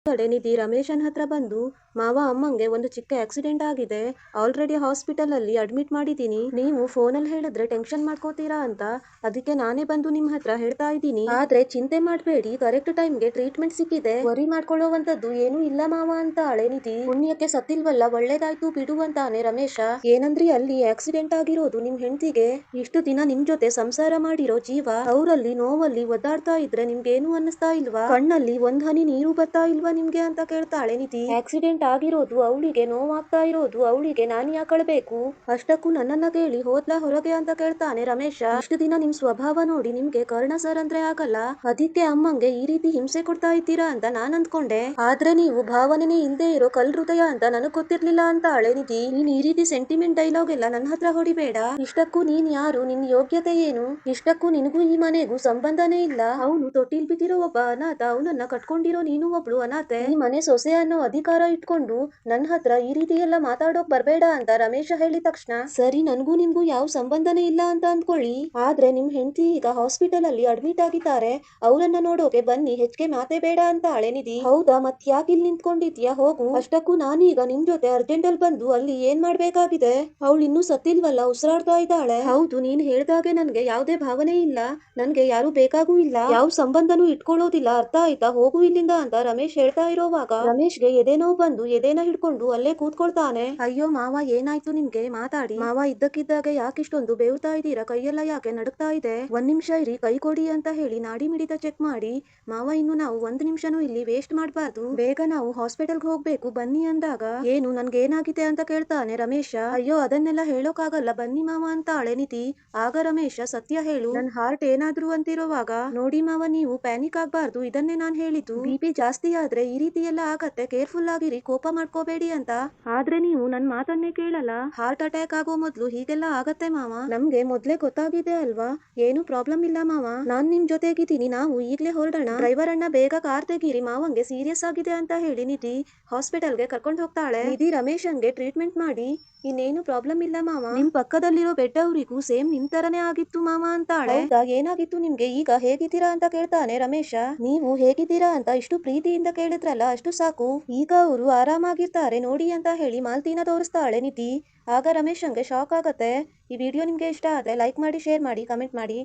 ಕಡೆ ನಿಧಿ ರಮೇಶನ್ ಹತ್ರ ಬಂದು, ಮಾವ ಅಮ್ಮಂಗೆ ಒಂದು ಚಿಕ್ಕ ಆಕ್ಸಿಡೆಂಟ್ ಆಗಿದೆ, ಆಲ್ರೆಡಿ ಹಾಸ್ಪಿಟಲ್ ಅಲ್ಲಿ ಅಡ್ಮಿಟ್ ಮಾಡಿದೀನಿ, ನೀವು ಫೋನಲ್ಲಿ ಹೇಳಿದ್ರೆ ಟೆನ್ಷನ್ ಮಾಡ್ಕೋತೀರಾ ಅಂತ ಅದಕ್ಕೆ ನಾನೇ ಬಂದು ನಿಮ್ ಹತ್ರ ಹೇಳ್ತಾ ಇದ್ದೀನಿ. ಆದ್ರೆ ಚಿಂತೆ ಮಾಡ್ಬೇಡಿ, ಕರೆಕ್ಟ್ ಟೈಮ್ಗೆ ಟ್ರೀಟ್ಮೆಂಟ್ ಸಿಕ್ಕಿದೆ, ವರಿ ಮಾಡ್ಕೊಳ್ಳೋವಂಥದ್ದು ಏನೂ ಇಲ್ಲ ಮಾವ ಅಂತ ಹಳೆ ನಿಧಿ. ಪುಣ್ಯಕ್ಕೆ ಸತ್ತಿಲ್ವಲ್ಲ, ಒಳ್ಳೇದಾಯ್ತು ಬಿಡು ಅಂತಾನೆ ರಮೇಶ. ಏನಂದ್ರಿ ಅಲ್ಲಿ ಆಕ್ಸಿಡೆಂಟ್ ಆಗಿರೋದು ನಿಮ್ ಹೆಂಡತಿಗೆ, ಇಷ್ಟು ದಿನ ನಿಮ್ ಜೊತೆ ಸಂಸಾರ ಮಾಡಿರೋ ಜೀವ, ಅವರಲ್ಲಿ ನೋವಲ್ಲಿ ಒದ್ದಾಡ್ತಾ ಇದ್ರೆ ನಿಮ್ಗೇನು ಅನ್ನಿಸ್ತಾ ಇಲ್ವಾ? ಕಣ್ಣಲ್ಲಿ ಒಂದ್ ಹನಿ ನೀರು ಬರ್ತಾ ಇಲ್ವಾ ನಿಮ್ಗೆ ಅಂತ ಕೇಳ್ತಾಳೆ ನಿಧಿ. ಆಕ್ಸಿಡೆಂಟ್ ಆಗಿರೋದು ಅವಳಿಗೆ, ನೋವಾಗ್ತಾ ಇರೋದು ಅವಳಿಗೆ, ನಾನ್ ಯಾಕೆ ಅಳ್ಬೇಕು? ಅಷ್ಟಕ್ಕೂ ನನ್ನನ್ನ ಕೇಳಿ ಹೋದ್ಲಾ ಹೊರಗೆ ಅಂತ ಕೇಳ್ತಾನೆ ರಮೇಶ. ಇಷ್ಟು ದಿನ ನಿಮ್ ಸ್ವಭಾವ ನೋಡಿ ನಿಮ್ಗೆ ಕರ್ಣ ಸರ್ ಅಂದ್ರೆ ಆಗಲ್ಲ, ಅದಕ್ಕೆ ಅಮ್ಮಂಗೆ ಈ ರೀತಿ ಹಿಂಸೆ ಕೊಡ್ತಾ ಇದ್ದೀರಾ ಅಂತ ನಾನ್ ಅಂದ್ಕೊಂಡೆ, ಆದ್ರೆ ನೀವು ಭಾವನೆನೇ ಇಲ್ದೇ ಇರೋ ಕಲ್ ಹೃದಯ ಅಂತ ನನಗ್ ಗೊತ್ತಿರ್ಲಿಲ್ಲ ಅಂತ ಹಳೆ ನಿಧಿ. ನೀನ್ ಈ ರೀತಿ ಸೆಂಟಿಮೆಂಟ್ ಡೈಲಾಗ್ ಎಲ್ಲ ನನ್ನ ಹತ್ರ ಹೊಡಿಬೇಡ. ಇಷ್ಟಕ್ಕೂ ನೀನ್ ಯಾರು, ನಿನ್ ಯೋಗ್ಯತೆ ಏನು? ಇಷ್ಟಕ್ಕೂ ನಿನಗೂ ಈ ಮನೆಗೂ ಸಂಬಂಧನೇ ಇಲ್ಲ. ಅವನು ತೊಟ್ಟಿಲ್ ಬಿದ್ದಿರೋ ಒಬ್ಬ ಅನಾಥ, ಅವನನ್ನ ಕಟ್ಕೊಂಡಿರೋ ನೀನು ಒಬ್ಳು ಅನಾಥೆ. ಈ ಮನೆ ಸೊಸೆ ಅನ್ನೋ ಅಧಿಕಾರ ಇಟ್ಕೊಂಡು ನನ್ನ ಹತ್ರ ಈ ರೀತಿ ಎಲ್ಲ ಮಾತಾಡೋಕ್ ಬರ್ಬೇಡ ಅಂತ ರಮೇಶ ಹೇಳಿದ ತಕ್ಷಣ, ಸರಿ ನನ್ಗೂ ನಿಮ್ಗೂ ಯಾವ ಸಂಬಂಧನೇ ಇಲ್ಲ ಅಂತ ಅಂದ್ಕೊಳ್ಳಿ, ಆದ್ರೆ ನಿಮ್ ಹೆಂಡತಿ ಈಗ ಹಾಸ್ಪಿಟಲ್ ಅಲ್ಲಿ ಅಡ್ಮಿಟ್ ಆಗಿದ್ದಾರೆ, ಅವರನ್ನ ನೋಡೋಕೆ ಬನ್ನಿ, ಹೆಚ್ಚಿಗೆ ಮಾತೇ ಬೇಡ ಅಂತ ಹಳೆ ನಿಧಿ. ಹೌದಾ, ಮತ್ ಯಾಕೆ ಇಲ್ಲಿ ನಿಂತ್ಕೊಂಡಿದ್ಯಾ, ಹೋಗು. ಅಷ್ಟಕ್ಕೂ ನಾನೀಗ ನಿಮ್ ಜೊತೆ ಅರ್ಜೆಂಟ್ ಅಲ್ಲಿ ಬಂದು ಅಲ್ಲಿ ಏನ್ ಮಾಡ್ಬೇಕಾಗಿದೆ? ಅವಳು ಇನ್ನೂ ಸತ್ತಿಲ್ವಲ್ಲ, ಉಸಿರಾಡ್ತಾ ಇದ್ದಾಳೆ. ಹೌದು, ನೀನ್ ಹೇಳ್ದಾಗೆ ನನ್ಗೆ ಯಾವ್ದೇ ಭಾವನೆ ಇಲ್ಲ, ನನ್ಗೆ ಯಾರು ಬೇಕಾಗೂ ಇಲ್ಲ, ಯಾವ ಸಂಬಂಧನೂ ಇಟ್ಕೊಳ್ಳೋದಿಲ್ಲ, ಅರ್ಥ ಆಯ್ತಾ? ಹೋಗು ಇಲ್ಲಿಂದ ಅಂತ ರಮೇಶ್ ಹೇಳ್ತಾ ಇರೋವಾಗ ರಮೇಶ್ಗೆ ಎದೆನೋ ಬಂದು ಎದೆನ ಹಿಡ್ಕೊಂಡು ಅಲ್ಲೇ ಕೂತ್ಕೊಳ್ತಾನೆ. ಅಯ್ಯೋ ಮಾವ, ಏನಾಯ್ತು ನಿಮ್ಗೆ? ಮಾತಾಡಿ ಮಾವ, ಇದ್ದಕ್ಕಿದ್ದಾಗೆ ಯಾಕಿಷ್ಟೊಂದು ಬೇವ್ತಾ ಇದ್ದೀರಾ? ಕೈಯೆಲ್ಲ ಯಾಕೆ ನಡುಗ್ತಾ ಇದೆ? ಒಂದ್ ನಿಮಿಷ ಇರಿ, ಕೈ ಕೊಡಿ ಅಂತ ಹೇಳಿ ನಾಡಿ ಮಿಡಿತ ಚೆಕ್ ಮಾಡಿ, ಮಾವ ಇನ್ನು ನಾವು ಒಂದ್ ನಿಮಿಷನೂ ಇಲ್ಲಿ ವೇಸ್ಟ್ ಮಾಡ್ಬಾರ್ದು, ಬೇಗ ನಾವು ಹಾಸ್ಪಿಟಲ್ಗೆ ಹೋಗ್ಬೇಕು ಬನ್ನಿ ಅಂದಾಗ, ಏನು ನನ್ಗೇನಾಗಿದೆ ಅಂತ ಕೇಳ್ತಾನೆ ರಮೇಶ. ಅಯ್ಯೋ ಅದನ್ನೆಲ್ಲ ಹೇಳೋಕಾಗಲ್ಲ, ಬನ್ನಿ ಮಾವ ಅಂತ ಹಳೆ ನಿಧಿ. ಆಗ ರಮೇಶ, ಸತ್ಯ ಹೇಳು, ನನ್ ಹಾರ್ಟ್ ಏನಾದ್ರು ಅಂತಿರೋವಾಗ, ನೋಡಿ ಮಾವ ನೀವು ಪ್ಯಾನಿಕ್ ಆಗ್ಬಾರ್ದು, ಇದನ್ನೇ ನಾನ್ ಹೇಳಿದ್ದು, BP ಜಾಸ್ತಿ ಆದ್ರೆ ಈ ರೀತಿ ಎಲ್ಲ ಆಗತ್ತೆ, ಕೇರ್ಫುಲ್ ಆಗಿರಿ, ಕೋಪ ಮಾಡ್ಕೋಬೇಡಿ ಅಂತ. ಆದ್ರೆ ನೀವು ನನ್ ಮಾತನ್ನೇ ಕೇಳಲ್ಲ, ಹಾರ್ಟ್ ಅಟ್ಯಾಕ್ ಆಗೋ ಮೊದ್ಲು ಹೀಗೆಲ್ಲ ಆಗತ್ತೆ ಮಾವ, ನಮ್ಗೆ ಮೊದ್ಲೇ ಗೊತ್ತಾಗಿದೆ ಅಲ್ವಾ, ಏನು ಪ್ರಾಬ್ಲಮ್ ಇಲ್ಲ ಮಾವ, ನಾನ್ ನಿಮ್ ಜೊತೆಗಿದ್ದೀನಿ, ನಾವು ಈಗ್ಲೇ ಹೊರಡೋಣ, ಡ್ರೈವರ್ ಅಣ್ಣ ಬೇಗ ಕಾರ್ ತೆಗೀರಿ, ಮಾವಂಗೆ ಸೀರಿಯಸ್ ಆಗಿದೆ ಅಂತ ಹೇಳಿ ನಿಧಿ ಹಾಸ್ಪಿಟಲ್ಗೆ ಕರ್ಕೊಂಡು ಹೋಗ್ತಾಳೆ. ನಿಧಿ ರಮೇಶನ್ಗೆ ಟ್ರೀಟ್ಮೆಂಟ್ ಮಾಡಿ, ಇನ್ನೇನು ಪ್ರಾಬ್ಲಮ್ ಇಲ್ಲ ಮಾವ, ನಿಮ್ ಪಕ್ಕದಲ್ಲಿರೋ ಬೆಡ್ ಅವರಿಗೂ ಸೇಮ್ ನಿಮ್ ತರನೇ ಆಗಿತ್ತು ಮಾವ ಅಂತಾಳೆ. ಹೌದಾ, ಏನಾಗಿತ್ತು ನಿಮ್ಗೆ? ಈಗ ಹೇಗಿದ್ದೀರಾ ಅಂತ ಕೇಳ್ತಾನೆ ರಮೇಶ. ನೀವು ಹೇಗಿದ್ದೀರಾ ಅಂತ ಇಷ್ಟು ಪ್ರೀತಿಯಿಂದ ಕೇಳಿದ್ರಲ್ಲ, ಅಷ್ಟು ಸಾಕು, ಈಗ ಅವರು ಆರಾಮಾಗಿರ್ತಾರೆ ನೋಡಿ ಅಂತ ಹೇಳಿ ಮಾಲ್ತಿನ ತೋರಿಸ್ತಾಳೆ ನಿಧಿ. ಆಗ ರಮೇಶನ್ಗೆ ಶಾಕ್ ಆಗತ್ತೆ. ಈ ವಿಡಿಯೋ ನಿಮ್ಗೆ ಇಷ್ಟ ಆದ್ರೆ ಲೈಕ್ ಮಾಡಿ, ಶೇರ್ ಮಾಡಿ, ಕಮೆಂಟ್ ಮಾಡಿ.